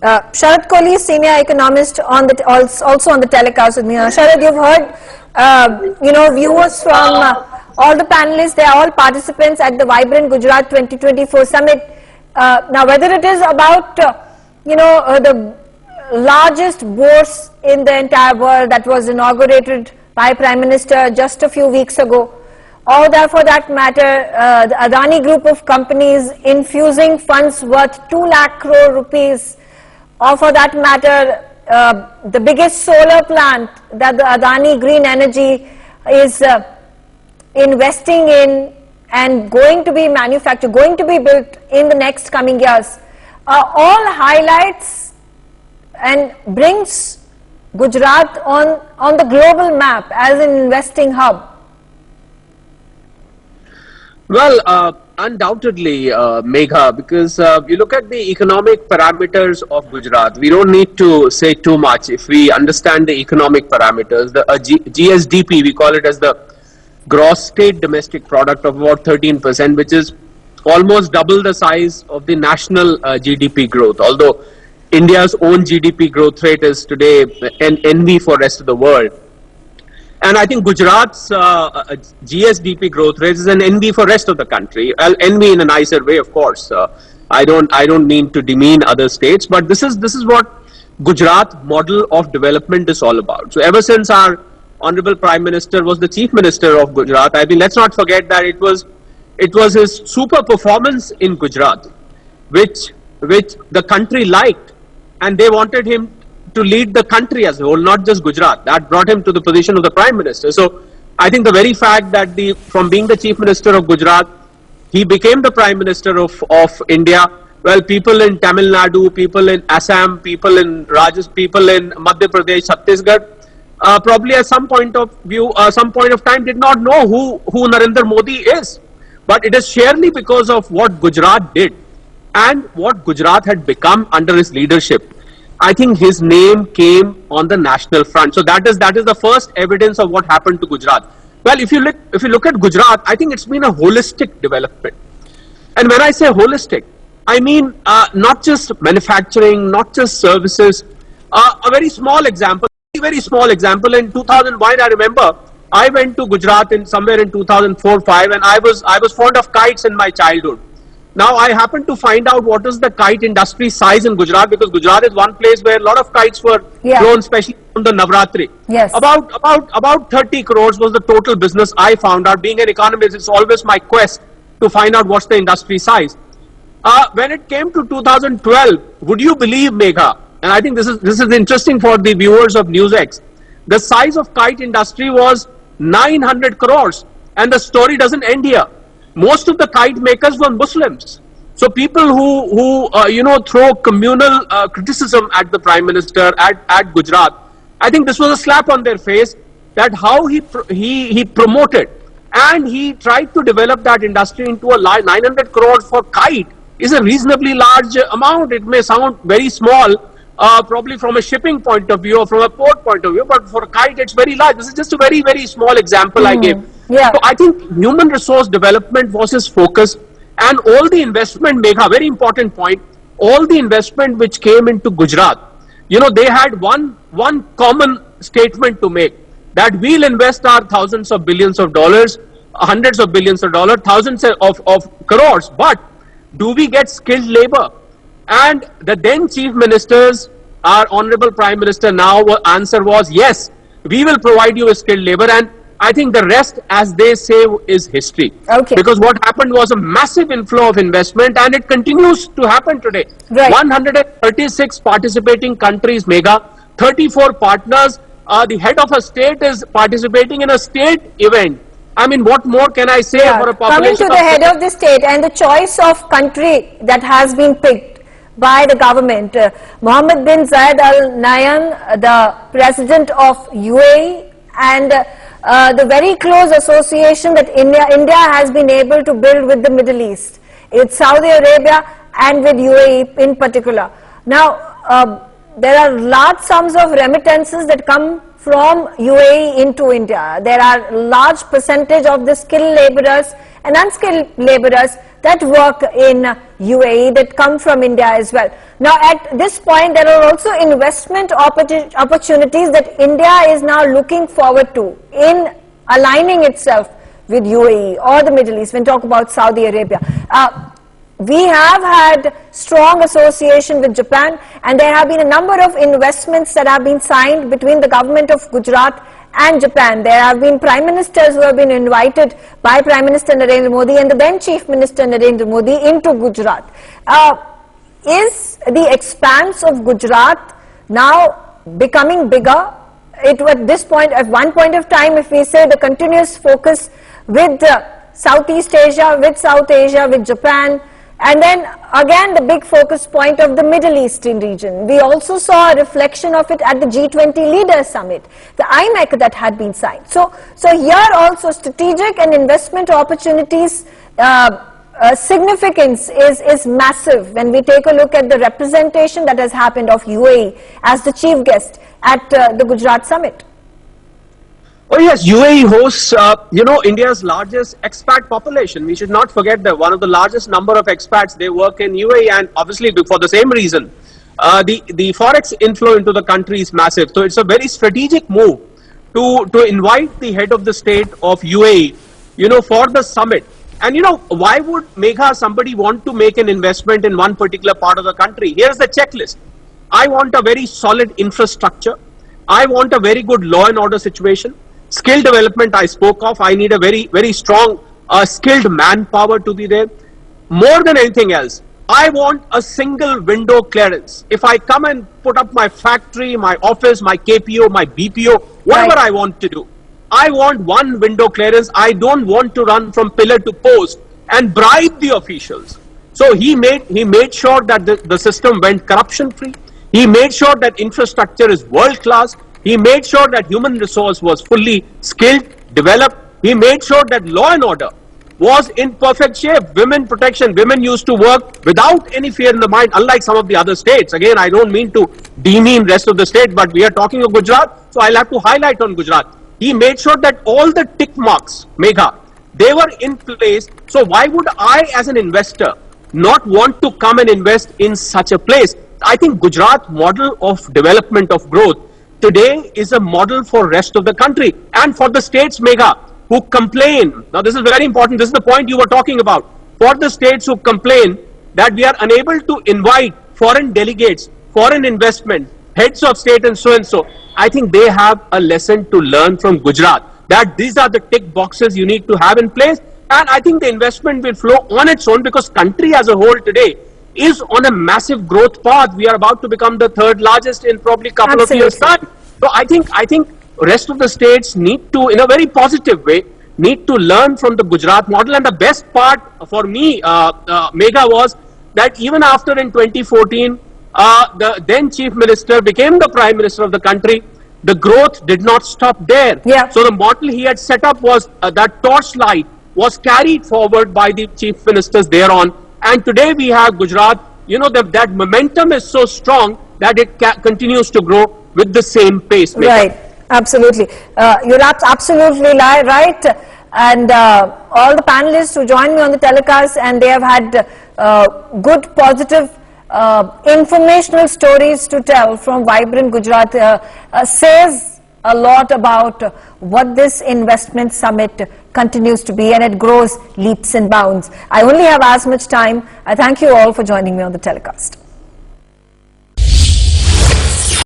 Sharad Kohli, senior economist, also on the telecast with me. Sharad, you've heard, viewers from all the panelists. They are all participants at the Vibrant Gujarat 2024 Summit. Now, whether it is about, the largest bourse in the entire world that was inaugurated by Prime Minister just a few weeks ago, or for that matter, the Adani group of companies infusing funds worth 2 lakh crore rupees, or for that matter, the biggest solar plant that the Adani Green Energy is investing in and going to be manufactured, going to be built in the next coming years, all highlights and brings Gujarat on the global map as an investing hub. Well, undoubtedly, Megha, because you look at the economic parameters of Gujarat, we don't need to say too much if we understand the economic parameters. The GSDP, we call it as the gross state domestic product of about 13%, which is almost double the size of the national GDP growth, although India's own GDP growth rate is today an envy for rest of the world. And I think Gujarat's GSDP growth rate is an envy for rest of the country. Well, envy in a nicer way, of course. I don't mean to demean other states, but this is what Gujarat model of development is all about. So ever since our Honorable Prime Minister was the Chief Minister of Gujarat, I mean, let's not forget that it was his super performance in Gujarat, which the country liked, and they wanted him to lead the country as a whole, not just Gujarat. That brought him to the position of the Prime Minister. So I think the very fact that from being the Chief Minister of Gujarat, he became the Prime Minister of India. Well, people in Tamil Nadu, people in Assam, people in Rajasthan, people in Madhya Pradesh, Chhattisgarh, probably at some point of time did not know who Narendra Modi is. But it is sheerly because of what Gujarat did and what Gujarat had become under his leadership. I think his name came on the national front. So that is the first evidence of what happened to Gujarat. Well, if you look at Gujarat, I think it's been a holistic development. And when I say holistic, I mean not just manufacturing, not just services. A very small example. In 2001, I remember I went to Gujarat somewhere in 2004-05, and I was fond of kites in my childhood. Now I happened to find out what is the kite industry size in Gujarat, because Gujarat is one place where a lot of kites were grown, especially on the Navratri. Yes. About 30 crores was the total business I found out. Being an economist, it's always my quest to find out what's the industry size. When it came to 2012, would you believe, Megha? And I think this is interesting for the viewers of NewsX. The size of kite industry was 900 crores, and the story doesn't end here. Most of the kite makers were Muslims. So people who throw communal criticism at the Prime Minister, at Gujarat, I think this was a slap on their face, that how he promoted and he tried to develop that industry into a 900 crores for kite is a reasonably large amount. It may sound very small, probably from a shipping point of view or from a port point of view, but for a kite it's very large. This is just a very, very small example I gave. Yeah. So I think human resource development was his focus, and all the investment, Megha, very important point, all the investment which came into Gujarat, they had one common statement to make, that we'll invest our thousands of billions of dollars, hundreds of billions of dollars, thousands of crores, but do we get skilled labor? And the then Chief Ministers, our Honorable Prime Minister now, answer was yes, we will provide you with skilled labor, and I think the rest, as they say, is history. Okay. Because what happened was a massive inflow of investment, and it continues to happen today. Right. 136 participating countries, Megha, 34 partners. The head of a state is participating in a state event. I mean, what more can I say for a population? Coming to the head of the state and the choice of country that has been picked by the government, Mohammed bin Zayed Al Nahyan, the president of UAE, and the very close association that India has been able to build with the Middle East. It's Saudi Arabia and with UAE in particular. Now, there are large sums of remittances that come from UAE into India. There are large percentage of the skilled laborers and unskilled laborers that work in UAE, that come from India as well. Now, at this point, there are also investment opportunities that India is now looking forward to in aligning itself with UAE or the Middle East, when talk about Saudi Arabia. We have had strong association with Japan, and there have been a number of investments that have been signed between the government of Gujarat and Japan. There have been prime ministers who have been invited by Prime Minister Narendra Modi and the then Chief Minister Narendra Modi into Gujarat. Is the expanse of Gujarat now becoming bigger? At this point, at one point of time, if we say the continuous focus with Southeast Asia, with South Asia, with Japan, and then again the big focus point of the Middle Eastern region. We also saw a reflection of it at the G20 Leaders Summit, the IMEC that had been signed. So here also strategic and investment opportunities significance is massive when we take a look at the representation that has happened of UAE as the chief guest at the Gujarat Summit. Oh yes, UAE hosts, India's largest expat population. We should not forget that one of the largest number of expats, they work in UAE, and obviously for the same reason, the forex inflow into the country is massive. So it's a very strategic move to invite the head of the state of UAE, for the summit. And why would Megha, somebody want to make an investment in one particular part of the country? Here's the checklist. I want a very solid infrastructure. I want a very good law and order situation. Skill development I spoke of. I need a very, very strong skilled manpower to be there. More than anything else, I want a single window clearance. If I come and put up my factory, my office, my KPO, my BPO, whatever I want to do, I want one window clearance. I don't want to run from pillar to post and bribe the officials. So he made sure that the system went corruption free. He made sure that infrastructure is world class. He made sure that human resource was fully skilled, developed. He made sure that law and order was in perfect shape. Women protection, women used to work without any fear in the mind, unlike some of the other states. Again, I don't mean to demean rest of the state, but we are talking of Gujarat, so I'll have to highlight on Gujarat. He made sure that all the tick marks, Megha, they were in place. So why would I as an investor not want to come and invest in such a place? I think Gujarat model of development of growth today is a model for rest of the country and for the states, Megha, who complain. Now this is very important. This is the point you were talking about. For the states who complain that we are unable to invite foreign delegates, foreign investment, heads of state and so, I think they have a lesson to learn from Gujarat, that these are the tick boxes you need to have in place. And I think the investment will flow on its own, because country as a whole today is on a massive growth path. We are about to become the third largest in probably a couple of years' time. So I think rest of the states need to, in a very positive way, need to learn from the Gujarat model. And the best part for me, Megha, was that even after in 2014, the then Chief Minister became the Prime Minister of the country, the growth did not stop there. Yeah. So the model he had set up was that torchlight was carried forward by the Chief Ministers thereon. And today we have Gujarat, that momentum is so strong that it continues to grow with the same pace. Megha. Right, absolutely. You're absolutely right. And all the panelists who joined me on the telecast, and they have had good, positive, informational stories to tell from vibrant Gujarat, says a lot about what this investment summit continues to be, and it grows leaps and bounds. I only have as much time. I thank you all for joining me on the telecast.